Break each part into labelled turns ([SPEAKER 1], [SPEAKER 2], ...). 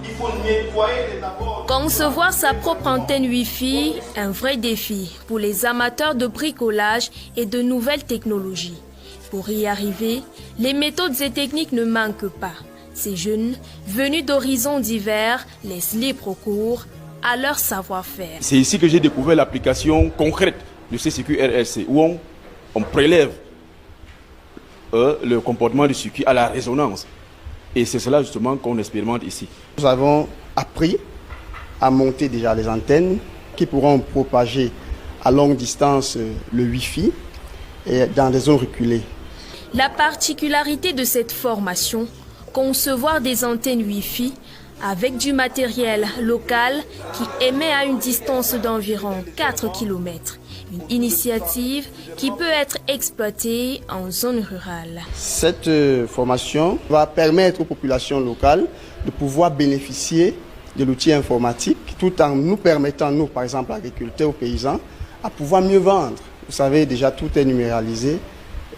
[SPEAKER 1] Il faut nettoyer d'abord.
[SPEAKER 2] Concevoir sa propre antenne Wi-Fi, un vrai défi pour les amateurs de bricolage et de nouvelles technologies. Pour y arriver, les méthodes et techniques ne manquent pas. Ces jeunes, venus d'horizons divers, laissent libre cours à leur savoir-faire.
[SPEAKER 3] C'est ici que j'ai découvert l'application concrète de CCQ RRC, où on prélève le comportement du circuit à la résonance. Et c'est cela justement qu'on expérimente ici.
[SPEAKER 4] Nous avons appris à monter déjà les antennes qui pourront propager à longue distance le Wi-Fi et dans des zones reculées.
[SPEAKER 2] La particularité de cette formation, concevoir des antennes Wi-Fi avec du matériel local qui émet à une distance d'environ 4 km. Une initiative qui peut être exploitée en zone rurale.
[SPEAKER 4] Cette formation va permettre aux populations locales de pouvoir bénéficier de l'outil informatique tout en nous permettant, nous par exemple agriculteurs ou paysans, à pouvoir mieux vendre. Vous savez, déjà tout est numéralisé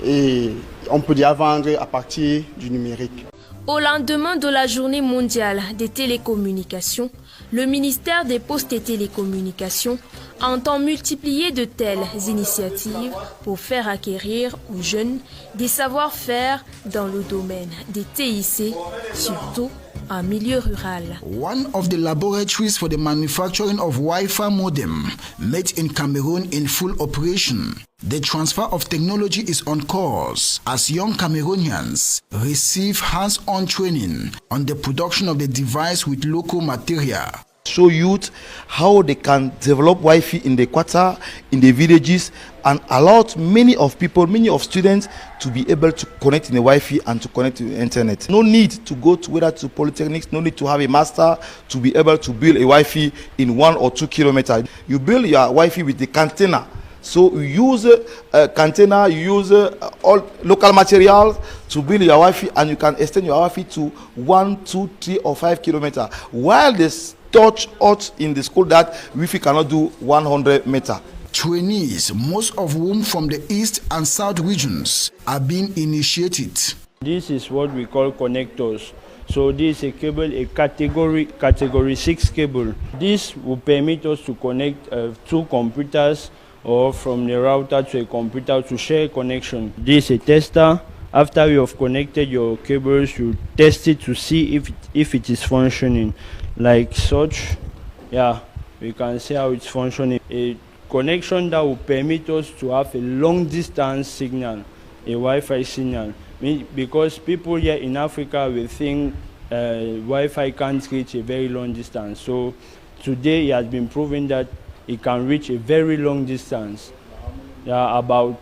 [SPEAKER 4] et on peut déjà vendre à partir du numérique.
[SPEAKER 2] Au lendemain de la journée mondiale des télécommunications, le ministère des Postes et Télécommunications entend multiplier de telles initiatives pour faire acquérir aux jeunes des savoir-faire dans le domaine des TIC, surtout en milieu rural.
[SPEAKER 5] One of the laboratories for the manufacturing of Wi-Fi modem made in Cameroon in full operation. The transfer of technology is on course as young Cameroonians receive hands-on training on the production of the device with local material.
[SPEAKER 6] Show youth how they can develop Wi-Fi in the quarter, in the villages, and allow many of students to be able to connect in the Wi-Fi and to connect to the internet. No need to go to whether to polytechnics, no need to have a master to be able to build a Wi-Fi in 1 or 2 kilometers. You build your Wi-Fi with the container. So you use a container, you use all local materials to build your Wi-Fi, and you can extend your Wi-Fi to 1, 2, 3 or 5 kilometers. While this touch out in the school that Wi-Fi cannot do 100 meters.
[SPEAKER 5] Trainees, most of whom from the east and south regions, are being initiated.
[SPEAKER 7] This is what we call connectors. So this is a cable, a category 6 cable. This will permit us to connect two computers or from the router to a computer to share a connection. This is a tester. After you have connected your cables, you test it to see if it is functioning. Like such, yeah, we can see how it's functioning. A connection that will permit us to have a long distance signal, a Wi-Fi signal. Because people here in Africa will think Wi-Fi can't reach a very long distance. So today it has been proven that it can reach a very long distance. The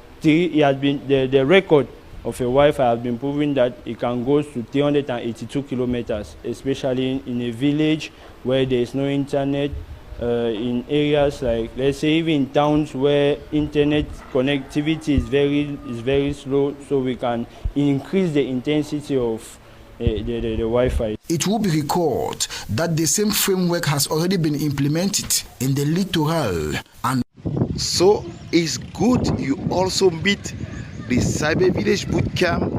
[SPEAKER 7] record of a Wi-Fi has been proven that it can go to 382 kilometers, especially in a village where there is no internet, in areas like, let's say, even in towns where internet connectivity is very slow, so we can increase the intensity of the Wi-Fi.
[SPEAKER 5] It will be recalled that the same framework has already been implemented in the littoral. And
[SPEAKER 6] so it's good you also meet the Cyber Village Bootcamp,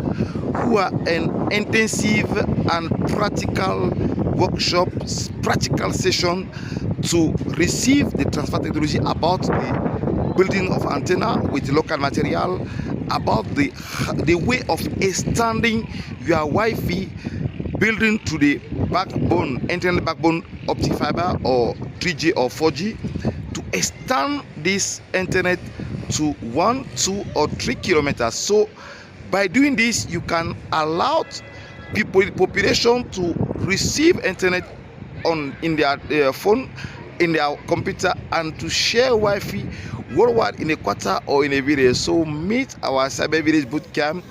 [SPEAKER 6] who are an intensive and practical workshops, practical session to receive the transfer technology about the building of antenna with local material, about the way of extending your Wi-Fi building to the backbone, internet backbone, optic fiber or 3G or 4G, to extend this internet to 1, 2 or 3 kilometers. So by doing this, you can allow population to receive internet in their phone, in their computer, and to share Wi-Fi worldwide in a quarter or in a village. So meet our Cyber Village Bootcamp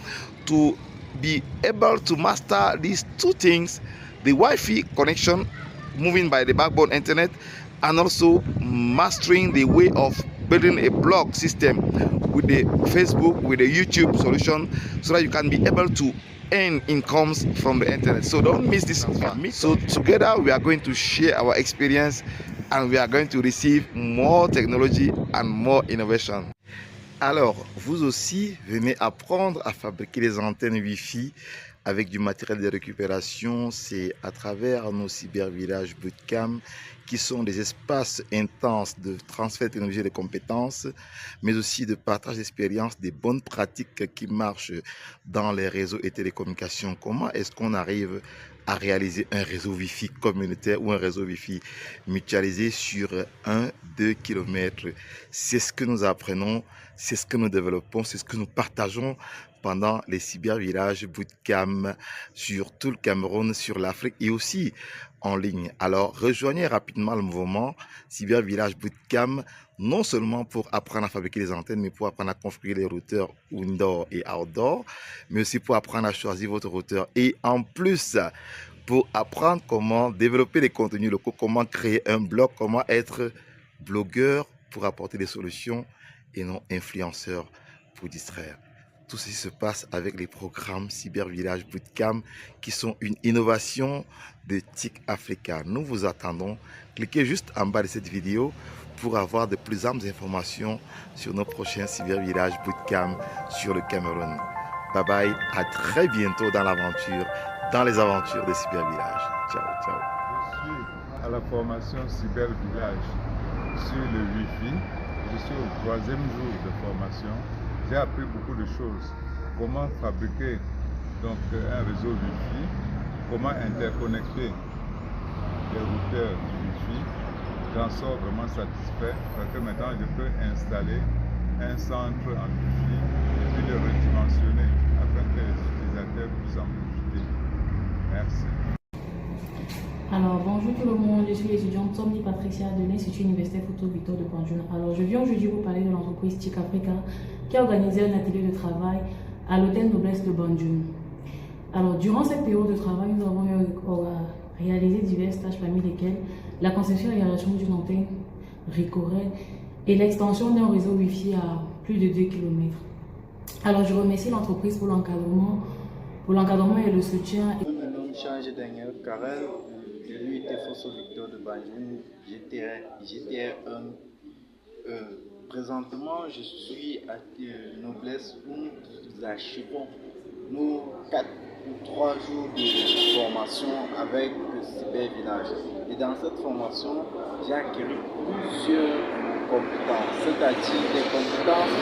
[SPEAKER 6] to be able to master these two things: the Wi-Fi connection, moving by the backbone internet, and also mastering the way of building a blog system with the Facebook, with the YouTube solution, so that you can be able to earn incomes from the internet. So don't miss this. So together we are going to share our experience, and we are going to receive more technology and more innovation. Alors, vous aussi, venez apprendre à fabriquer les antennes Wi-Fi avec du matériel de récupération. C'est à travers nos cybervillages bootcamp qui sont des espaces intenses de transfert de technologie et de compétences, mais aussi de partage d'expériences, des bonnes pratiques qui marchent dans les réseaux et télécommunications. Comment est-ce qu'on arrive à réaliser un réseau Wi-Fi communautaire ou un réseau Wi-Fi mutualisé sur 1-2 km? C'est ce que nous apprenons, c'est ce que nous développons, c'est ce que nous partageons pendant les cybervillages bootcamp sur tout le Cameroun, sur l'Afrique et aussi en ligne. Alors rejoignez rapidement le mouvement cybervillage bootcamp, non seulement pour apprendre à fabriquer les antennes, mais pour apprendre à configurer les routeurs indoor et outdoor, mais aussi pour apprendre à choisir votre routeur et en plus pour apprendre comment développer les contenus locaux, comment créer un blog, comment être blogueur pour apporter des solutions et non influenceur pour distraire. Tout ceci se passe avec les programmes Cybervillage Bootcamp qui sont une innovation de TIC Africa. Nous vous attendons. Cliquez juste en bas de cette vidéo pour avoir de plus amples informations sur nos prochains Cybervillage Bootcamp sur le Cameroun. Bye bye, à très bientôt dans l'aventure, dans les aventures des Cybervillages. Ciao, ciao.
[SPEAKER 8] Je suis à la formation Cybervillage sur le Wi-Fi. Je suis au 3e jour de formation. J'ai appris beaucoup de choses. Comment fabriquer donc un réseau Wi-Fi, comment interconnecter les routeurs du Wi-Fi. J'en sors vraiment satisfait parce que maintenant je peux installer un centre en Wi-Fi et puis le redimensionner afin que les utilisateurs puissent en profiter. Merci.
[SPEAKER 9] Alors bonjour tout le monde, je suis l'étudiante Tommy Patricia de l'Institut universitaire Photo Victor de Banjul. Alors je viens aujourd'hui vous parler de l'entreprise TIC Africa qui a organisé un atelier de travail à l'hôtel Noblesse de Banjul. Alors durant cette période de travail, nous avons réalisé diverses tâches parmi lesquelles la conception et réalisation d'une antenne Ricorel et l'extension d'un réseau Wi-Fi à plus de 2 km. Alors je remercie l'entreprise pour l'encadrement et le soutien.
[SPEAKER 10] Je me nomme Charles Daniel Carrel de l'UIT Fosso Victor de Banjul, GTR 1. Présentement, je suis à Noblesse où nous achevons nos 4 ou 3 jours de formation avec le cybervillage. Et dans cette formation, j'ai acquis plusieurs compétences, c'est-à-dire des compétences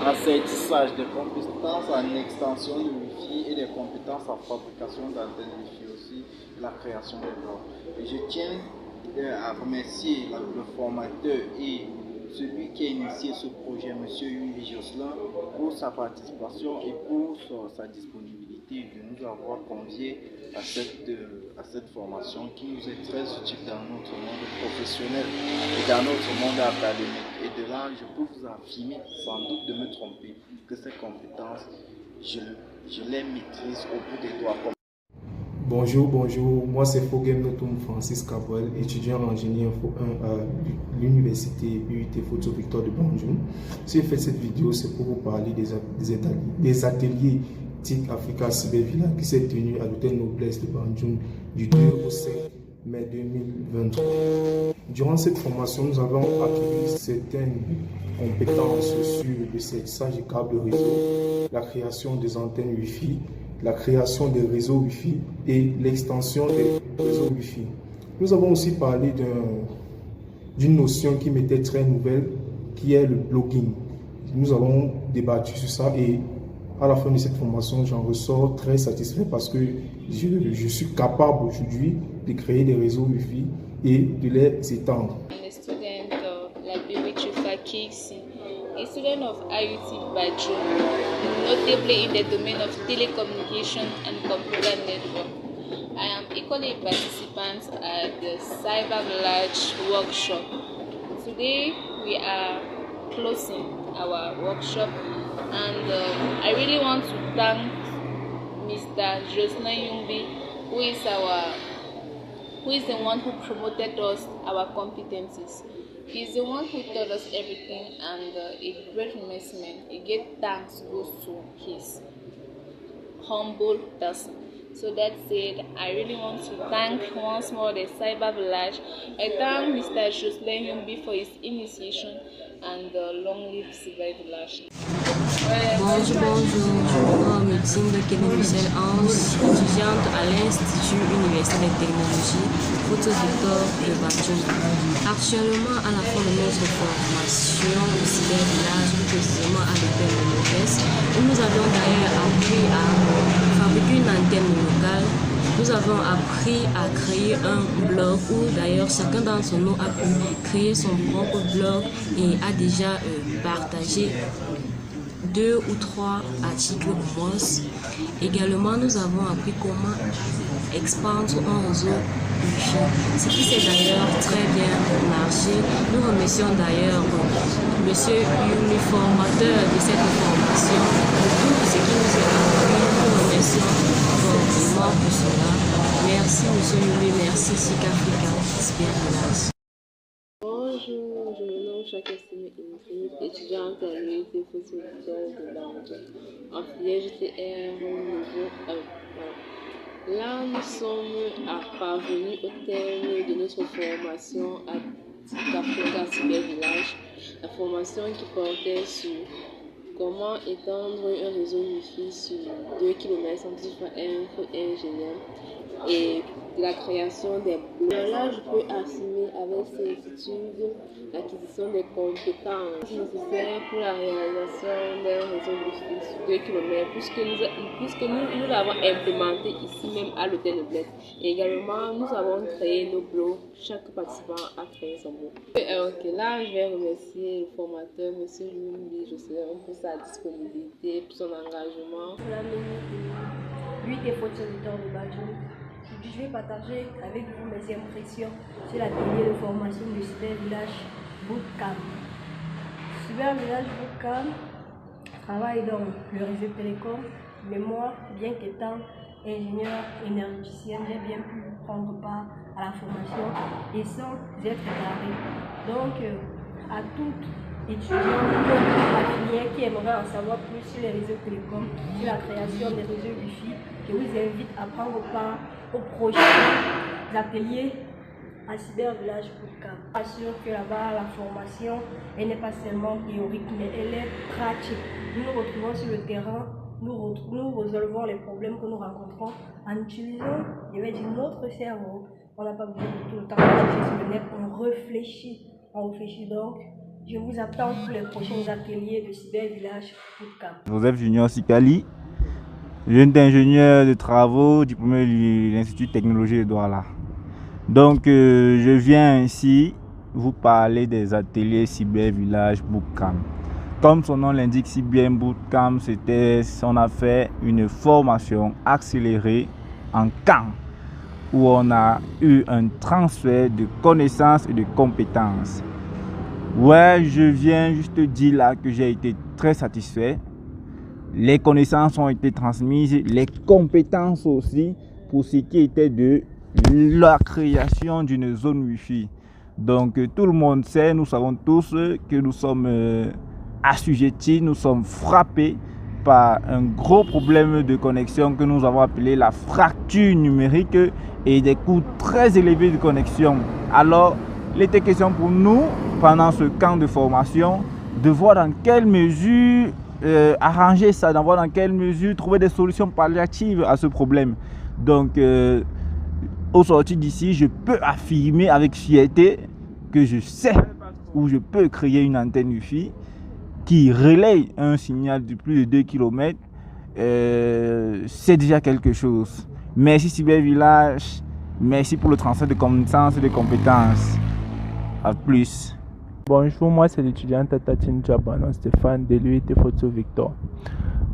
[SPEAKER 10] en sertissage, des compétences en extension de Wi-Fi et des compétences en fabrication d'antennes Wi-Fi aussi, la création de blogs. Et je tiens à remercier le formateur et celui qui a initié ce projet, M. Yuri Jocelyn, pour sa participation et pour sa disponibilité de nous avoir conviés à cette formation qui nous est très utile dans notre monde professionnel et dans notre monde académique. Et de là, je peux vous affirmer, sans doute de me tromper, que ces compétences, je les maîtrise au bout des doigts.
[SPEAKER 11] Bonjour, moi c'est Fogem Notum Francis Cabral, étudiant en génie info 1 à l'université UIT Photo Victor de Banjul. Si j'ai fait cette vidéo, c'est pour vous parler des ateliers TIC Africa Cybervillage qui s'est tenu à l'hôtel Noblesse de Banjul du 2 au 5 mai 2023. Durant cette formation, nous avons acquis certaines compétences sur le sertissage des câbles réseau, la création des antennes Wi-Fi, la création des réseaux Wi-Fi et l'extension des réseaux Wi-Fi. Nous avons aussi parlé d'une notion qui m'était très nouvelle, qui est le blogging. Nous avons débattu sur ça et à la fin de cette formation, j'en ressors très satisfait parce que je suis capable aujourd'hui de créer des réseaux Wi-Fi et de les étendre.
[SPEAKER 12] I'm a student of Liberia Chufa KC, a student of IUT Banjul, notably in the domain of telecommunication and computer network. I am equally a participant at the Cybervillage workshop. Today we are closing our workshop and I really want to thank Mr. Jocelyn Yumbi, who is the one who promoted us, our competencies. He's the one who taught us everything, and a great investment, a great thanks goes to his humble person. So that said, I really want to thank once more the Cybervillage. I thank Mr. Jocelyn Yumbi for his initiation, and long live Cybervillage.
[SPEAKER 13] Bonjour, je me nomme Mathilde Kevin Michel Ange, étudiante à l'Institut universitaire de technologie Photo Victor de Banjul. Actuellement, à la fin de notre formation au cybervillage, plus précisément à l'hôtel de Lopez, où nous avions d'ailleurs appris à fabriquer une antenne locale. Nous avons appris à créer un blog où d'ailleurs chacun d'entre nous a pu créer son propre blog et a déjà partagé 2 ou 3 articles au moins. Également, nous avons appris comment expandre un réseau Wi-Fi, ce qui s'est d'ailleurs très bien marché. Nous remercions d'ailleurs monsieur le formateur de cette formation pour tout ce qui nous a appris. Nous remercions fortement pour cela. Merci monsieur Yuli, merci SIC Africa, Cybervillage.
[SPEAKER 14] Bonjour, je me nomme Chakestime Ingrid, étudiante à l'UNité Photo Victor de Banjul, en filière GTR niveau 1. Voilà. Là, nous sommes parvenus au terme de notre formation à SIC Africa Cybervillage, la formation qui portait sur comment étendre un réseau Wi-Fi sur 2 km sans différents ingénieurs et de la création des blocs. Là, je peux assumer avec certitude l'acquisition des compétences nécessaires pour la réalisation d'un réseau Wi-Fi sur 2 km, puisque nous l'avons implémenté ici même à l'hôtel de Bled. Et également, nous avons créé nos blocs. Chaque participant a créé son bloc. Ok, là, je vais remercier le formateur, M. Lumbi, je sais, pour sa disponibilité, pour son engagement.
[SPEAKER 15] Lui, des photographes de Banjul. Je vais partager avec vous mes impressions sur l'atelier de formation du Cybervillage Bootcamp. Cybervillage Bootcamp travaille dans le réseau télécom, mais moi, bien qu'étant ingénieur énergéticien, j'ai bien pu prendre part à la formation et sans être égaré. Donc, à toute étudiante de la filière qui aimerait en savoir plus sur les réseaux télécoms, sur la création des réseaux Wi-Fi, je vous invite à prendre part aux prochains ateliers à Cybervillage Bootcamp. Je suis sûr que là-bas, la formation, elle n'est pas seulement théorique, mais elle est pratique. Nous nous retrouvons sur le terrain, nous résolvons les problèmes que nous rencontrons en utilisant, je vais dire, notre cerveau. On n'a pas besoin de tout le temps de chercher sur le net, on réfléchit donc. Je vous attends pour les prochains ateliers de Cybervillage Bootcamp.
[SPEAKER 16] Joseph Junior Sikali, jeune ingénieur de travaux, diplômé de l'Institut de technologie de Douala. Donc, je viens ici vous parler des ateliers Cybervillage Bootcamp. Comme son nom l'indique, Cyber Bootcamp, on a fait une formation accélérée en camp, où on a eu un transfert de connaissances et de compétences. Ouais, je viens juste dire là que j'ai été très satisfait. Les connaissances ont été transmises, les compétences aussi, pour ce qui était de la création d'une zone Wi-Fi. Donc tout le monde sait, nous savons tous que nous sommes assujettis, nous sommes frappés par un gros problème de connexion que nous avons appelé la fracture numérique et des coûts très élevés de connexion. Alors, il était question pour nous, pendant ce camp de formation, de voir dans quelle mesure arranger ça, de voir dans quelle mesure trouver des solutions palliatives à ce problème. Donc, au sortir d'ici, je peux affirmer avec fierté que je sais où je peux créer une antenne Wi-Fi qui relaye un signal de plus de 2 km. C'est déjà quelque chose. Merci Cybervillage, merci pour le transfert de connaissances et de compétences. À plus.
[SPEAKER 17] Bonjour, moi c'est l'étudiante Tatine Djabanon Stéphane de l'UIT Photo Victor.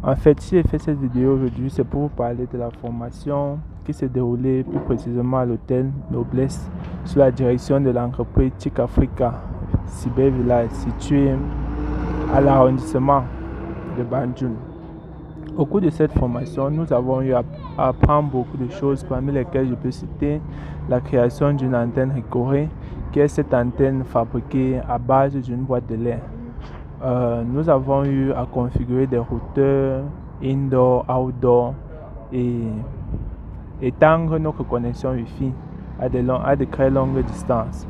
[SPEAKER 17] En fait, si j'ai fait cette vidéo aujourd'hui, c'est pour vous parler de la formation qui s'est déroulée plus précisément à l'hôtel Noblesse sous la direction de l'entreprise SIC Africa Cybervillage situé à l'arrondissement de Banjul. Au cours de cette formation, nous avons eu à apprendre beaucoup de choses, parmi lesquelles je peux citer la création d'une antenne Ricoré, qui est cette antenne fabriquée à base d'une boîte de lait. Nous avons eu à configurer des routeurs indoor, outdoor et étendre notre connexion Wi-Fi à de très longues distances.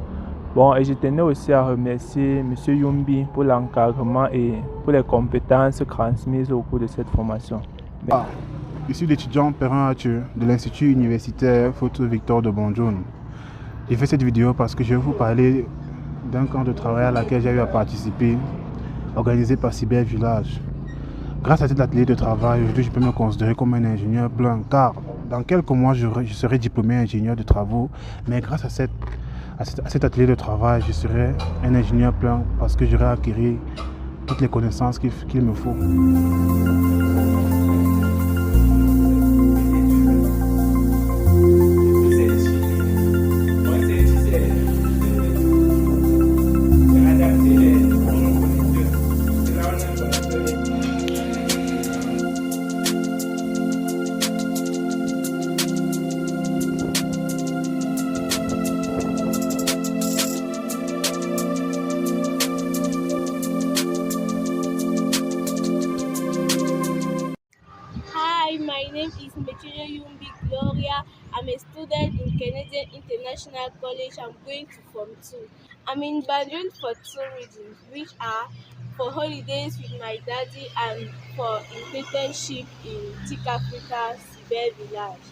[SPEAKER 17] Bon, et je tenais aussi à remercier M. Yumbi pour l'encadrement et pour les compétences transmises au cours de cette formation.
[SPEAKER 18] Je suis l'étudiant Perrin Arthur de l'Institut universitaire Photo Victor de Banjul. J'ai fait cette vidéo parce que je vais vous parler d'un camp de travail à laquelle j'ai eu à participer, organisé par Cyber Village. Grâce à cet atelier de travail, aujourd'hui je peux me considérer comme un ingénieur blanc, car dans quelques mois je serai diplômé ingénieur de travaux, mais grâce à cet atelier de travail, je serai un ingénieur blanc parce que j'aurai acquis toutes les connaissances qu'il me faut.
[SPEAKER 19] My name is Mechire Yumbi Gloria. I'm a student in Canadian International College. I'm going to Form 2. I'm in Banjul for 2 reasons, which are for holidays with my daddy and for internship in TIC Africa Cyber Village.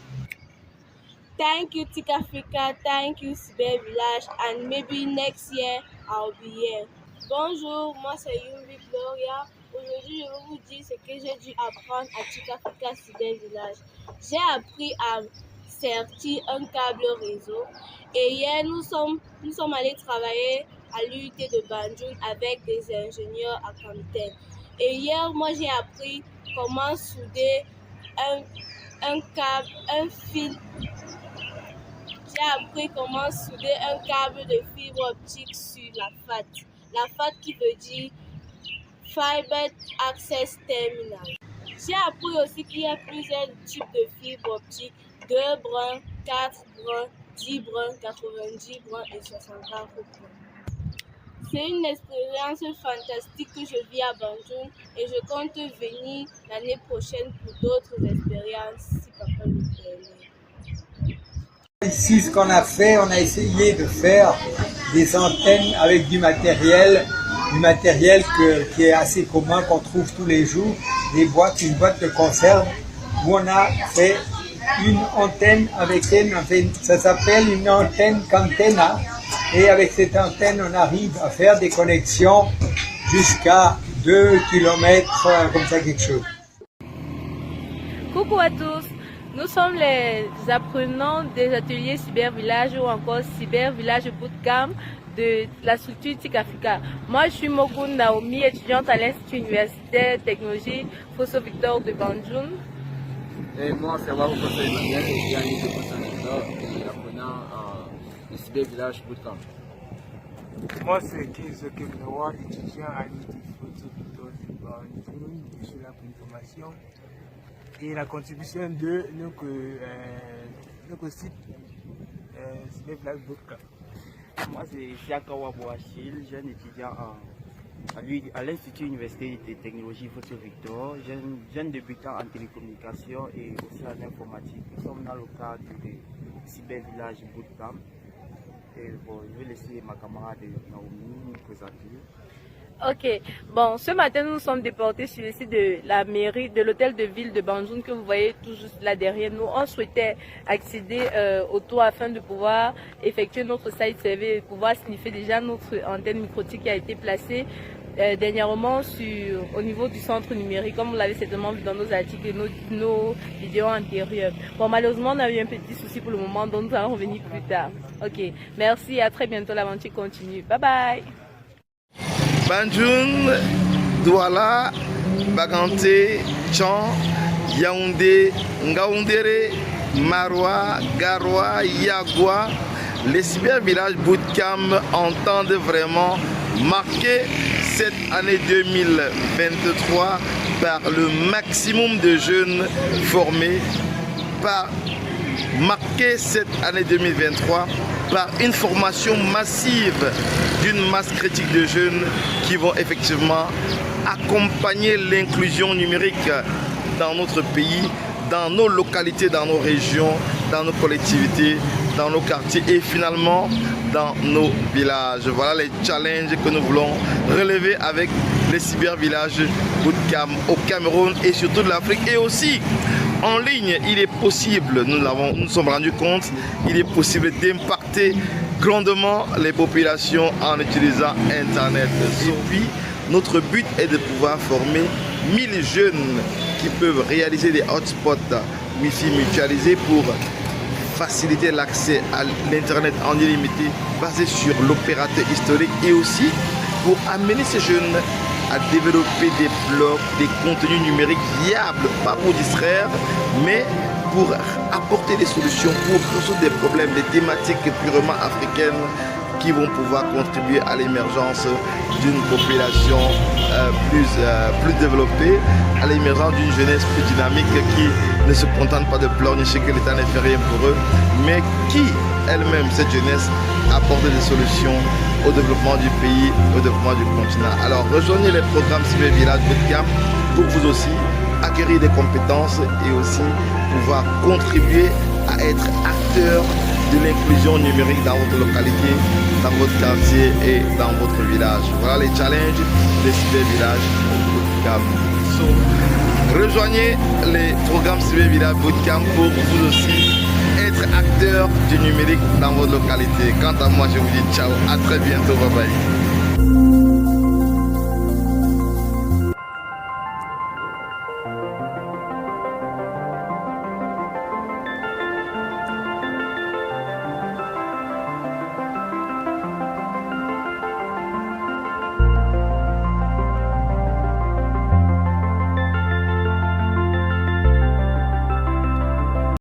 [SPEAKER 19] Thank you TIC Africa, thank you Cyber Village, and maybe next year I'll be here. Bonjour, moi c'est Yumbi Gloria. Aujourd'hui, je vais vous dire ce que j'ai dû apprendre à TIC Africa Cyber Village. J'ai appris à sortir un câble réseau et hier, nous sommes allés travailler à l'UIT de Banjul avec des ingénieurs à Camden. Et hier, moi, j'ai appris comment souder un câble, un fil. J'ai appris comment souder un câble de fibre optique sur la FAT. La FAT qui veut dire Fiber Access Terminal. J'ai appris aussi qu'il y a plusieurs types de fibres optiques, 2 brins, 4 brins, 10 brins, 90 brins et 64 brins. C'est une expérience fantastique que je vis à Banjul et je compte venir l'année prochaine pour d'autres expériences si papa le permet.
[SPEAKER 20] Ici, ce qu'on a fait, on a essayé de faire des antennes avec du matériel qui est assez commun, qu'on trouve tous les jours, une boîte de conserve, où on a fait une antenne avec ça s'appelle une antenne Cantena, et avec cette antenne, on arrive à faire des connexions jusqu'à 2 km, comme ça quelque chose.
[SPEAKER 2] Coucou à tous, nous sommes les apprenants des ateliers Cyber Village ou encore Cyber Village Bootcamp de la structure TIC Africa. Moi, je suis Mogun Naomi, étudiante à l'Institut universitaire technologie Photo Victor de Banjul.
[SPEAKER 21] Et moi, c'est Waouh Conseil Emmanuel, étudiant à l'Université Photo Victor et apprenant au Cyber Village Bootcamp.
[SPEAKER 22] Moi, c'est Kizo Kemnoa, étudiant à l'Université Photo Victor de Banjul. Je suis là pour une formation et la contribution de notre site Cyber Village Bootcamp.
[SPEAKER 23] Moi, c'est Siakawa Boachil, jeune étudiant à l'Institut universitaire de technologie Photo Victor, jeune débutant en télécommunication et aussi en informatique. Nous sommes dans le cadre du Cyber Village Bootcamp. Et bon, je vais laisser ma camarade Naomi nous présenter.
[SPEAKER 2] Ok, bon, ce matin nous sommes déportés sur le site de la mairie, de l'hôtel de ville de Banjul que vous voyez tout juste là derrière nous. On souhaitait accéder au tour afin de pouvoir effectuer notre site survey et pouvoir sniffer déjà notre antenne microtique qui a été placée dernièrement au niveau du centre numérique, comme vous l'avez certainement vu dans nos articles et nos vidéos antérieures. Bon, malheureusement, on a eu un petit souci pour le moment, donc nous allons revenir plus tard. Ok, merci et à très bientôt, l'aventure continue. Bye bye.
[SPEAKER 6] Banjul, Douala, Bagante, Tchan, Yaoundé, Ngaoundéré, Maroua, Garoua, Yagua, les Cyber Village Bootcamp entendent vraiment marquer cette année 2023 par le maximum de jeunes formés, par marquer cette année 2023 par une formation massive d'une masse critique de jeunes qui vont effectivement accompagner l'inclusion numérique dans notre pays, dans nos localités, dans nos régions, dans nos collectivités, dans nos quartiers et finalement dans nos villages. Voilà les challenges que nous voulons relever avec les cybervillages Bootcamp au Cameroun et sur toute l'Afrique et aussi en ligne. Il est possible, nous sommes rendus compte, il est possible d'impacter grandement les populations en utilisant Internet. Et puis, notre but est de pouvoir former 1000 jeunes qui peuvent réaliser des hotspots Wi-Fi mutualisés pour faciliter l'accès à l'Internet en illimité basé sur l'opérateur historique et aussi pour amener ces jeunes à développer des blogs, des contenus numériques viables, pas pour distraire, mais pour apporter des solutions, pour résoudre des problèmes, des thématiques purement africaines qui vont pouvoir contribuer à l'émergence d'une population plus développée, à l'émergence d'une jeunesse plus dynamique qui ne se contente pas de pleurnicher que l'État ne fait rien pour eux, mais qui elle-même, cette jeunesse, apporte des solutions au développement du pays, au développement du continent. Alors rejoignez les programmes Cybervillage Bootcamp pour vous aussi acquérir des compétences et aussi pouvoir contribuer à être acteur de l'inclusion numérique dans votre localité, dans votre quartier et dans votre village. Voilà les challenges des cybervillages Bootcamp. Rejoignez les programmes Cybervillage Bootcamp pour vous aussi être acteur du numérique dans votre localité. Quant à moi, je vous dis ciao, à très bientôt, bye bye.